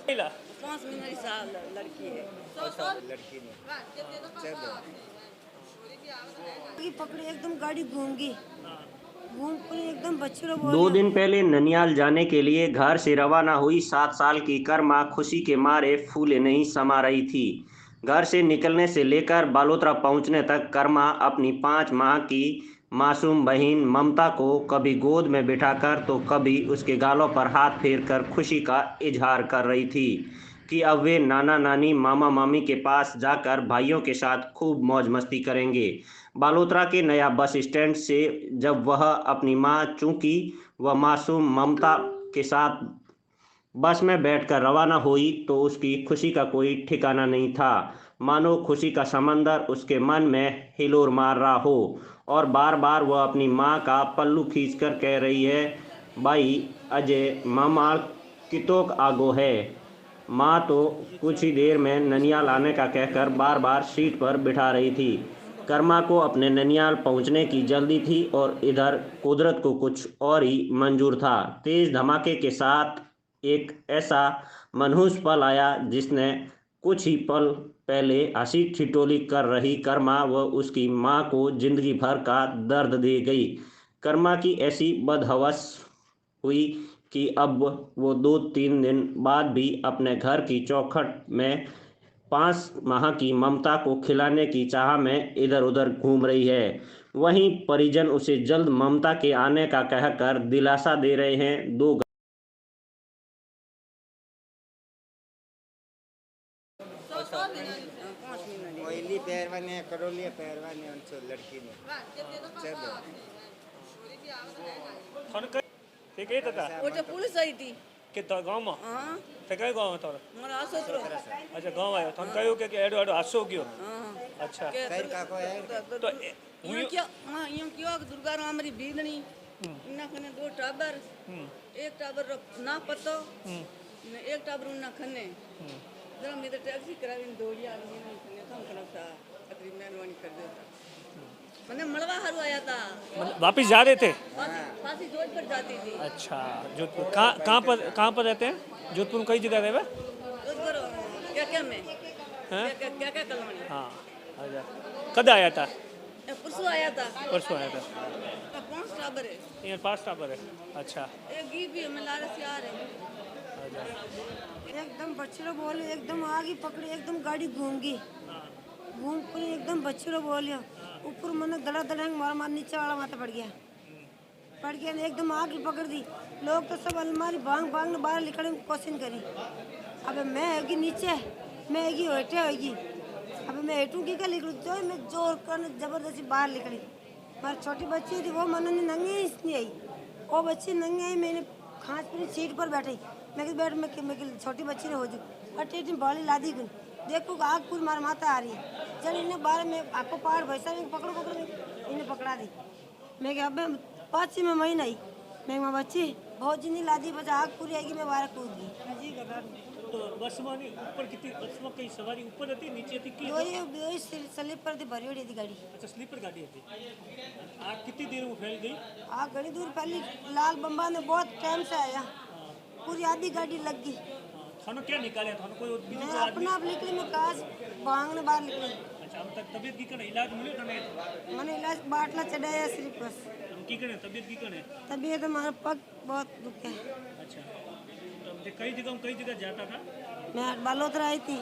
5 साल लड़की है। लड़की ने पकड़ी एकदम गाड़ी घूम गई, घूम कर एकदम बच्चे लोग 2 दिन पहले ननियाल जाने के लिए घर से रवाना हुई 7 साल की कर्मा खुशी के मारे फूले नहीं समा रही थी। घर से निकलने से लेकर बालोतरा पहुंचने तक कर्मा अपनी 5 माह की मासूम बहन ममता को कभी गोद में बिठाकर तो कभी उसके गालों पर हाथ फेरकर खुशी का इजहार कर रही थी कि अब वे नाना नानी मामा मामी के पास जाकर भाइयों के साथ खूब मौज मस्ती करेंगे। बालोतरा के नया बस स्टैंड से जब वह अपनी मां चूंकि वह मासूम ममता के साथ बस में बैठकर रवाना हुई तो उसकी खुशी का कोई ठिकाना नहीं था। मानो खुशी का समंदर उसके मन में हिलोर मार रहा हो और बार बार वह अपनी मां का पल्लू खींचकर कह रही है, भाई अजय मामा कितोक आगो है। माँ तो कुछ ही देर में ननियाल आने का कहकर बार बार सीट पर बिठा रही थी। कर्मा को अपने ननियाल पहुंचने की जल्दी थी और इधर कुदरत को कुछ और ही मंजूर था। तेज धमाके के साथ एक ऐसा मनहूस पल आया जिसने कुछ ही पल पहले हंसी ठिठोली कर रही कर्मा व उसकी माँ को जिंदगी भर का दर्द दे गई। कर्मा की ऐसी बदहवस हुई कि अब वो 2-3 दिन बाद भी अपने घर की चौखट में 5 माह की ममता को खिलाने की चाह में इधर उधर घूम रही है। वहीं परिजन उसे जल्द ममता के आने का कहकर दिलासा दे रहे हैं। मोइली पहरवाने करोलिया पहरवाने उनसे लड़की ने ठीक है दादा वो जो पुलिस आई थी के तो गांव में हाँ ते कई गांव में तोर मोरा आसोत्रो अच्छा गांव आयो थन कयो के एडो एडो हासो गयो हाँ अच्छा खैर काको है तो यूं क्या हाँ यूं क्यों दुर्गा राम री बीदनी इन्ना खने 2 टाबर एक टाबर रो ना पतो ने एक टाबर उन्ना खने जरा मेरे टैक्सी करावी दौड़ी आ गई नहीं खने कम खना था अतरी मेहरबानी कर दे मैंने मड़वा हरु आया था वापिस जा रहे थे फांसी जोध पर जाती थी अच्छा जोधपुर कहाँ पर रहते हैं जोधपुर में कई जगह रहे जोधपुर क्या क्या में हैं क्या क्या कलमनी हाँ अच्छा कद आया था परसों आया था परसों आया था 5 टाबर है यहाँ 5 टाबर है अच्छा एक गी भी हमें लारे से आ रहे एकदम बच्चे लोग बोले एकदम आगे पकड़ी एकदम गाड़ी घूम गई घूम कर एकदम बच्चे लोग बोले ऊपर मैंने दड़ा दड़ा मार मार नीचे वाला माथा पड़ गया एकदम आग पकड़ दी। लोग तो सब अलमारी भांग भांग ने बाहर निकलने की कोशिश करी। अबे मैं होगी नीचे मैं होगी हेठे होगी अबे मैं हेठू की क्या निकलूँ जो मैं जोर कर जबरदस्ती बाहर निकली। पर छोटी बच्ची थी वो मन ने नंगे इसलिए आई वो बच्ची नंगे आई मैंने खाँच पर सीट पर बैठी मैं बैठ मैं छोटी बच्ची ने हो जू अटेटी बाली ला दी गई देखो आग पूरी मार माता आ रही है चल इन्हें बारे में आपको पहाड़ भैसा पकड़ो पकड़ो इन्हें पकड़ा दी। मैं क्या अब 5 में महीना आई मैं वहाँ बच्ची बहुत जिंदी ला दी बचा आग पूरी आएगी मैं बाहर कूद गई। तो बस में ऊपर कितनी बस में कई सवारी ऊपर रहती नीचे थी की वही स्लीपर थी भरी हुई थी गाड़ी। अच्छा स्लीपर गाड़ी थी। आग कितनी देर में फैल गई आग घड़ी दूर पहले लाल बम्बा ने बहुत टाइम से आया पूरी आधी गाड़ी लग गई। थानो क्या निकाले थानो कोई मैं अपना आप निकली मैं काश भांग ने बाहर निकली। अच्छा अब तक तबीयत की कने इलाज मिले तने मैंने इलाज बाटला चढ़ाया सिर्फ बस की कने तबीयत की कने तबीयत हमारा पग बहुत दुख है। अच्छा तो कई जगह जाता था मैं बालोतरा आई थी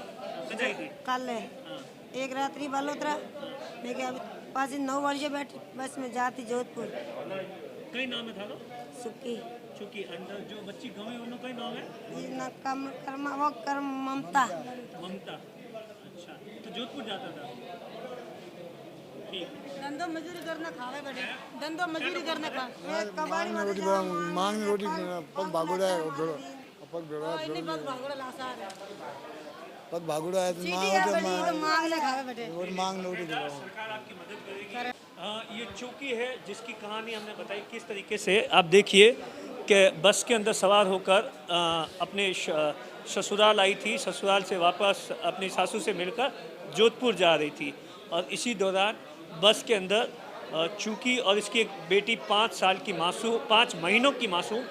कब आई थी कल है एक रात्रि बालोतरा मैं क्या 9 बजे बैठी बस में जाती जोधपुर। कई नाम है था तो सुखी चूंकि अंदर जो बच्ची गाँव है उन्होंने कई नाम है ना कम कर्मा वो कर्म ममता ममता। अच्छा तो जोधपुर जाता था ठीक धंधो मजूरी करना खावे बैठे धंधो मजूरी करना खा कबाड़ी रोटी मांग रोटी पग भागोड़ा है पग भेड़ा इन्हीं पग भागोड़ा लासा है पग भागोड़ा है तो मांग ले खावे बैठे और मांग रोटी दे सरकार आपकी मदद करेगी। ये चौकी है जिसकी कहानी हमने बताई किस तरीके से आप देखिए कि बस के अंदर सवार होकर अपने ससुराल आई थी ससुराल से वापस अपनी सासू से मिलकर जोधपुर जा रही थी और इसी दौरान बस के अंदर चूकी और इसकी एक बेटी 5 महीनों की मासूम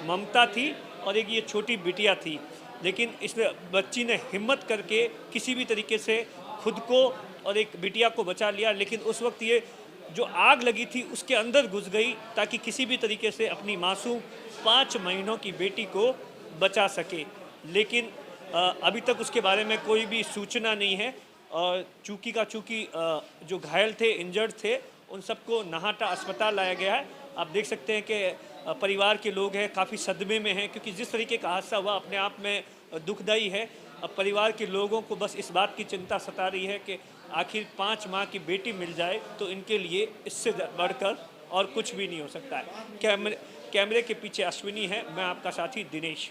ममता थी और एक ये छोटी बिटिया थी। लेकिन इस बच्ची ने हिम्मत करके किसी भी तरीके से खुद को और एक बिटिया को बचा लिया। लेकिन उस वक्त ये जो आग लगी थी उसके अंदर घुस गई ताकि किसी भी तरीके से अपनी मासूम 5 महीनों की बेटी को बचा सके। लेकिन अभी तक उसके बारे में कोई भी सूचना नहीं है। और चूंकि जो घायल थे, इंजर्ड थे, उन सबको नाहटा अस्पताल लाया गया है। आप देख सकते हैं कि परिवार के लोग हैं काफ़ी सदमे में हैं, क्योंकि जिस तरीके का हादसा हुआ अपने आप में दुखदाई है। अब परिवार के लोगों को बस इस बात की चिंता सता रही है कि आखिर 5 माह की बेटी मिल जाए तो इनके लिए इससे बढ़कर और कुछ भी नहीं हो सकता है। कैमरे के पीछे अश्विनी है, मैं आपका साथी दिनेश।